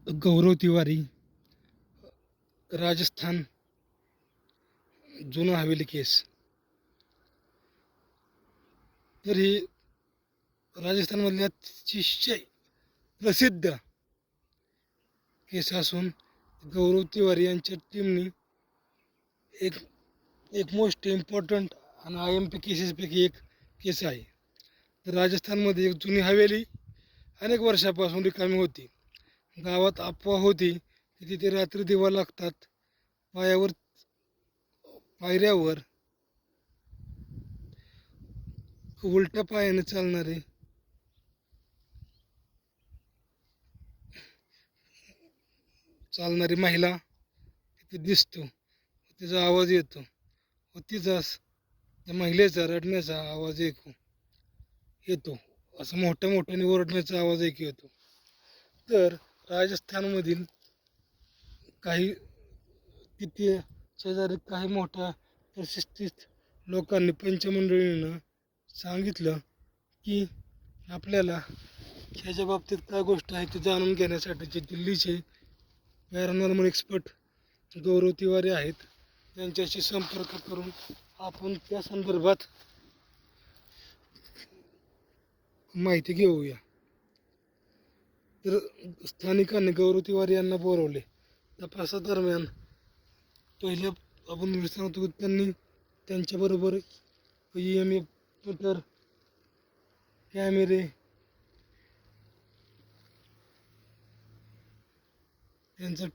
गौरव तिवारी, राजस्थान, जुना हवेली केस. तर ही राजस्थानमधली अतिशय प्रसिद्ध केस असून गौरव तिवारी यांच्या टीमनी एक एक मोस्ट इम्पॉर्टंट आणि IMP केसेसपैकी एक केस आहे. तर राजस्थानमध्ये एक जुनी हवेली अनेक वर्षापासून रिकामी होती. गावात अफवा होती की तिथे रात्री दिवा लागतात. पायऱ्यावर उलट्या पायाने चालणारी महिला तिथे दिसतो. तिचा आवाज येतो व त्या महिलेचा रडण्याचा आवाज येतो. असं मोठ्याने ओरडण्याचा आवाज येतो. तर राजस्थानमधील काही तिथे शेजारी काही मोठ्या प्रतिष्ठित लोकांनी पंचमंडळीनं सांगितलं की आपल्याला ह्याच्या बाबतीत काय गोष्ट आहे ते जाणून घेण्यासाठी जे दिल्लीचे पॅरानॉर्मल एक्सपर्ट गौरव तिवारी आहेत त्यांच्याशी संपर्क करून आपण त्या संदर्भात माहिती घेऊया. तर स्थानिकांनी गौरव तिवारी यांना बोलवले. तपासादरम्यान पहिल्या आपण सांगतो की त्यांनी त्यांच्याबरोबर EMF मीटर, कॅमेरे, त्यांचं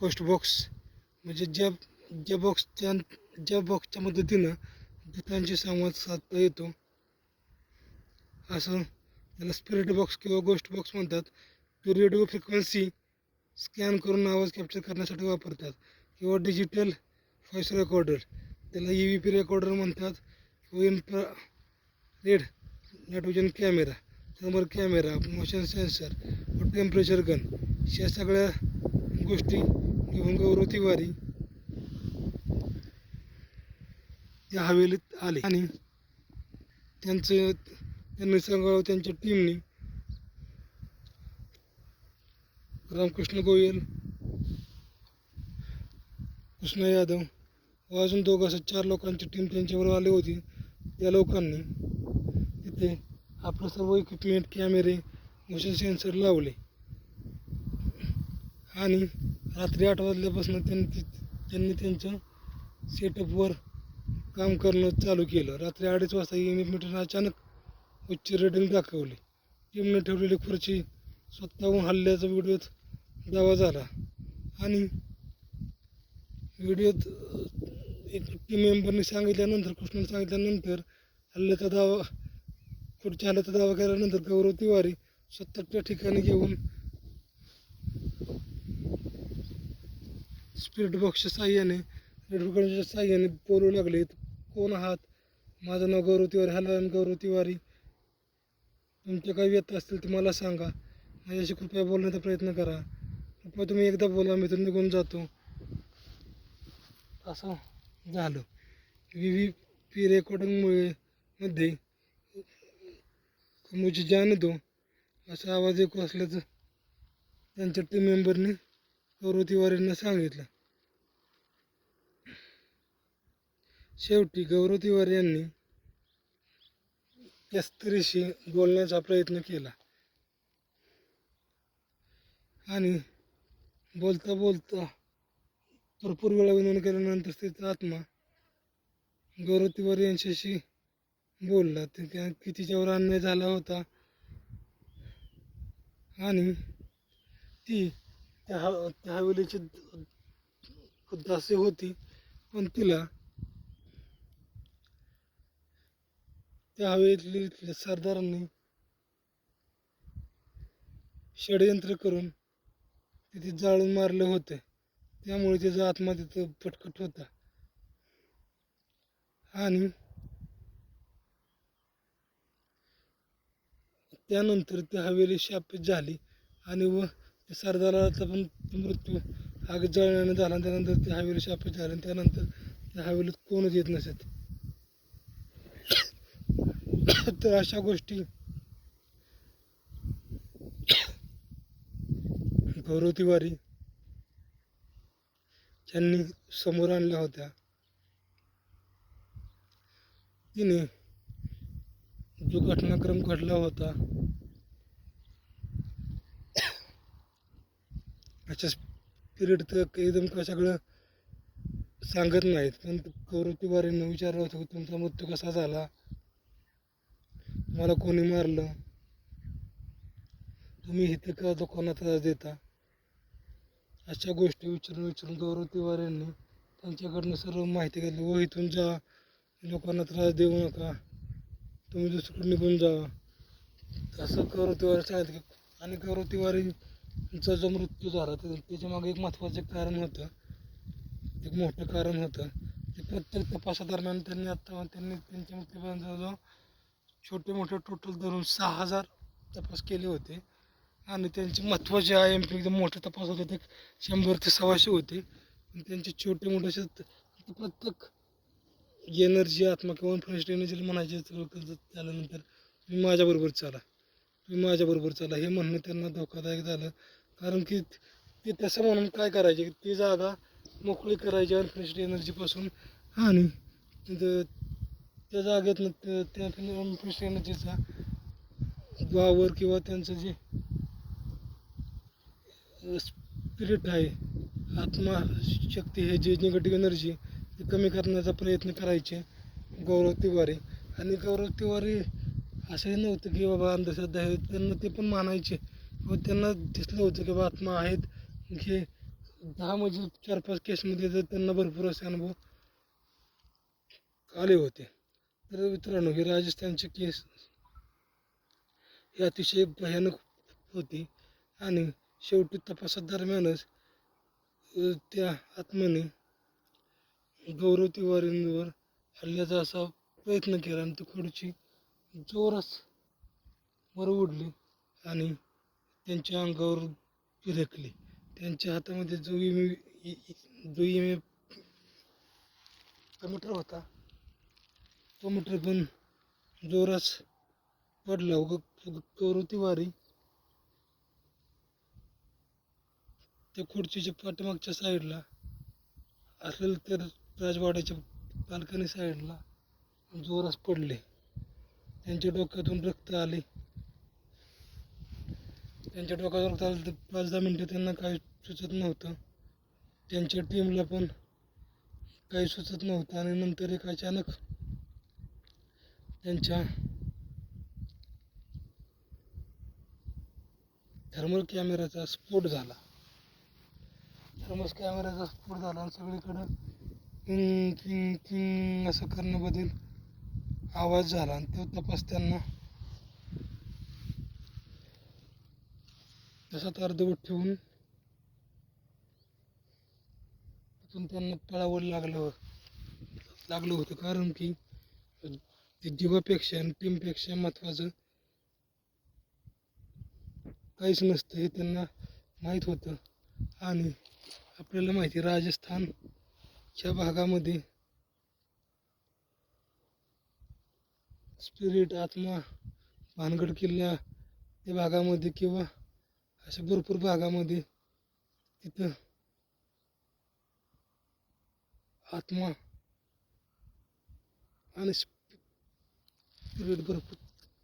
पोस्ट बॉक्स म्हणजे ज्या बॉक्सच्या मदतीनं भूतांशी संवाद साधता येतो, असं त्याला स्पिरिट बॉक्स किंवा गोस्ट बॉक्स म्हणतात. तो रेडिओ फ्रिक्वेन्सी स्कॅन करून आवाज कॅप्चर करण्यासाठी वापरतात. किंवा डिजिटल व्हॉइस रेकॉर्डर, त्याला EVP रेकॉर्डर म्हणतात. किंवा infrared night vision camera, thermal camera, motion sensor व टेम्परेचर गन, या सगळ्या गोष्टी घेऊन गौरव तिवारी त्या हवेलीत आले आणि त्यांनी सांगावं त्यांच्या टीमनी रामकृष्ण गोयल, कृष्णा यादव व अजून दोघं 4 लोकांची टीम त्यांच्याबरोबर आली होती. त्या लोकांनी तिथे आपलं सर्व इक्विपमेंट, कॅमेरे, मोशन सेन्सर लावले आणि रात्री 8 वाजल्यापासून त्यांनी त्यांच्या सेटअपवर काम करणं चालू केलं. रात्री 2:30 वाजता EMF मीटरनं अचानक उच्च रेटिंग दाखवली. टीमने ठेवलेली खुर्ची स्वतःहून हल्ल्याचा व्हिडिओत दावा झाला आणि व्हिडिओत एक टीम मेंबरने सांगितल्यानंतर, कृष्णाने सांगितल्यानंतर खुर्ची हल्ल्याचा दावा केल्यानंतर गौरव तिवारी स्वतः त्या ठिकाणी घेऊन स्पिरिट बॉक्सच्या साह्याने, रेडिओच्या साह्याने बोलू लागले. कोण आहात? माझं नाव गौरव तिवारी. हॅलो, गौरव तिवारी. तुमच्या काही व्यथा असतील ते मला सांगा. माझ्याशी कृपया बोलण्याचा प्रयत्न करा. कृपया तुम्ही एकदा बोला, मी तर निघून जातो. असं झालं. EVP रेकॉर्डिंगमध्ये मुझे जाने दो असा आवाज असल्याचं त्यांच्या टीम मेंबरने गौरव तिवारींना सांगितलं. शेवटी गौरव तिवारी यांनी त्या स्त्रीशी बोलण्याचा प्रयत्न केला आणि बोलता भरपूर वेळा विनवणी केल्यानंतर तिचा आत्मा गौरव तिवारी यांच्याशी बोलला. की तिच्यावर अन्याय झाला होता आणि ती त्या हवेलीची दासी होती, पण तिला त्या हवेलीतल्या सरदारांनी षडयंत्र करून तिथे जाळून मारले होते. त्यामुळे तिचा आत्मा तिथं भटकत होता आणि त्यानंतर ती हवेली शापित झाली आणि व त्या सरदाराचा पण मृत्यू आग जळण्याने झाला. त्यानंतर ती हवेली शापित झाली आणि त्यानंतर त्या हवेलीत कोणच येत नसत. तर अशा गोष्टी गौरव तिवारी यांनी समोर आणल्या होत्या. तिने जो घटनाक्रम घडला होता याच्या पिरियड तर एकदम का सगळं सांगत नाहीत, पण गौरव तिवारीनं विचारलं होतं की तुमचा मृत्यू कसा झाला, मला कोणी मारलं, तुम्ही इथे का दुकानात त्रास देता, अशा गोष्टी विचारून गौरव तिवारींनी त्यांच्याकडनं सर्व माहिती घेतली. व इथून जा, लोकांना त्रास देऊ नका, तुम्ही दुसरीकडे निघून जावा, असं गौरव तिवारी सांगितलं. आणि गौरव तिवारींचा जो मृत्यू झाला तर त्याच्यामागे एक महत्त्वाचं कारण होतं, एक मोठं कारण होतं. ते प्रत्येक तपासादरम्यान त्यांनी त्यांच्या मृत्यूपर्यंत जवळजवळ छोटे मोठे टोटल धरून 6,000 तपास केले होते. आणि त्यांचे महत्त्वाचे IMP एकदम मोठे तपास होते ते 100 ते 125 होते. पण त्यांचे छोटे मोठे प्रत्येक एनर्जी आत्मा किंवा फर्स्ट एनर्जी म्हणायचे झाल्यानंतर तुम्ही माझ्याबरोबर चाला, तुम्ही माझ्याबरोबर चाला हे म्हणणं त्यांना धोकादायक झालं. कारण की ते तसं म्हणून काय करायचे, ती जागा मोकळी करायची अनफ्रेश एनर्जीपासून. आणि त्या जागेतनं त्या अनफ्रेश एनर्जीचा वावर किंवा त्यांचं जे स्पिरिट आहे, आत्मा शक्ती, हे जे निगेटिव्ह एनर्जी ते कमी करण्याचा प्रयत्न करायचे गौरव तिवारी. आणि गौरव तिवारी असंही नव्हतं की बाबा अंधश्रद्धा आहे, त्यांना ते पण मानायचे व त्यांना दिसलं होतं की बाबा आत्मा आहेत. हे 10 म्हणजे 4-5 केसमध्ये तर त्यांना भरपूर असे अनुभव आले होते. तर मित्रांनो, ही राजस्थानची केस ही अतिशय भयानक होती. आणि शेवटी तपासादरम्यानच त्या आत्म्याने गौरव तिवारींवर हल्ल्याचा असा प्रयत्न केला आणि ती खुर्ची जोरास वर उडली आणि त्यांच्या अंगावर फिरकली. त्यांच्या हातामध्ये जो मीटर होता तो मीटर पण जोरास पडला. गौरव तिवारी त्या खुर्चीच्या पाठीमागच्या साईडला असलेलं तर राजवाड्याच्या बाल्कनी साईडला जोरास पडले. त्यांच्या डोक्यातून रक्त आले. त्यांच्या डोक्यातून रक्त आलं तर 5-10 मिनटं त्यांना काही सुचत नव्हतं. त्यांच्या टीमला पण काही सुचत नव्हतं. आणि नंतर एक अचानक त्यांच्या थर्मल कॅमेऱ्याचा स्फोट झाला. थर्मल कॅमेऱ्याचा स्फोट झाला आणि सगळीकडं किंग किंग किंग असं करण्याबद्दल आवाज झाला. आणि तो तपास त्यांना तसाच अर्धवट ठेवून तिथून त्यांना पळावं लागलं होतं. कारण की ते जीवापेक्षा आणि टीमपेक्षा महत्त्वाचं काहीच नसतं हे त्यांना माहीत होतं. आणि आपल्याला माहिती आहे, राजस्थानच्या भागामध्ये स्पिरिट, आत्मा, भानगड किल्ला त्या भागामध्ये किंवा अशा भरपूर भागामध्ये तिथं आत्मा आणि स्पिरिट भरपूर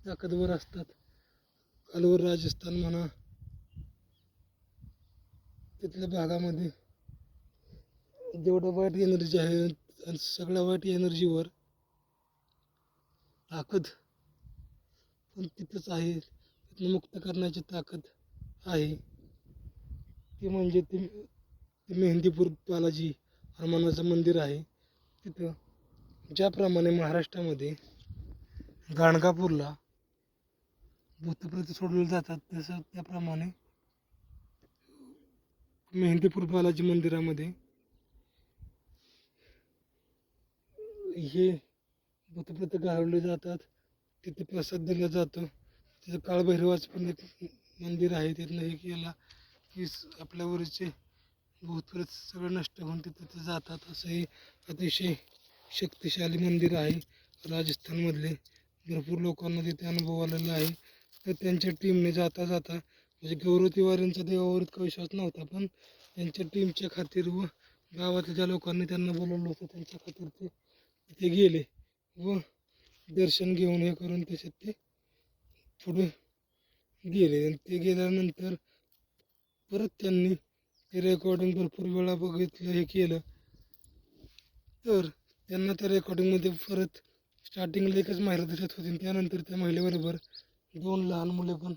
ताकदवर असतात. अलवर राजस्थान म्हणा, तिथल्या भागामध्ये जेवढं वाईट एनर्जी आहे आणि सगळ्या वाईट एनर्जीवर ताकद पण तिथंच आहे, तिथनं मुक्त करण्याची ताकद आहे. ती म्हणजे ते मेहंदीपूर बालाजी हनुमानाचं मंदिर आहे. तिथं ज्याप्रमाणे महाराष्ट्रामध्ये गाणगापूरला भूतप्रेत सोडले जातात, तसं त्याप्रमाणे मेहंदीपूर बालाजी मंदिरामध्ये हे भूतप्रेत घालवले जातात. तिथे प्रसाद दिला जातो. तिथं काळभैरवाचं पण एक मंदिर आहे. तिथनं हे केला की आपल्यावरचे भूतप्रेत सगळं नष्ट होऊन तिथे जातात. असं हे अतिशय शक्तिशाली मंदिर आहे राजस्थानमधले. भरपूर लोकांना तिथे अनुभव आलेला आहे. तर त्यांच्या टीमने जाता म्हणजे गौरव तिवारींचा देवावर इतका विश्वास नव्हता, पण त्यांच्या टीमच्या खातीर व गावातल्या ज्या लोकांनी त्यांना बोलवलं होतं त्यांच्या खातीर ते तिथे गेले व दर्शन घेऊन हे करून त्याच्यात ते पुढे गेले. आणि ते गेल्यानंतर परत त्यांनी ते रेकॉर्डिंग भरपूर वेळा बघितलं, हे केलं, तर त्यांना त्या रेकॉर्डिंगमध्ये परत स्टार्टिंगला एकच महिला दिसत होती आणि त्यानंतर त्या महिलेबरोबर 2 लहान मुले पण,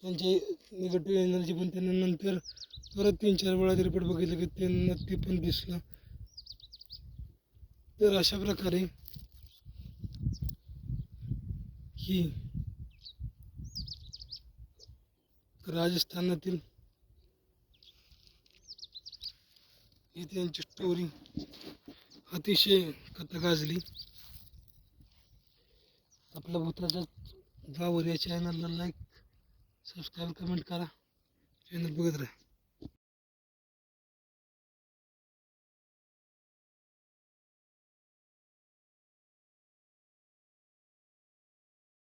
त्यांची निगेटिव्ह एनर्जी पण त्यांना नंतर परत 3-4 वेळा रिपोर्ट बघितलं की त्यांना ते पण दिसलं. तर अशा प्रकारे ही राजस्थानातील ही त्यांची स्टोरी अतिशय कथा गाजली. आपल्या भूताच्या गावावर या चॅनलला लाईक, सबस्क्राईब, कमेंट करा. चॅनल बघत राहा.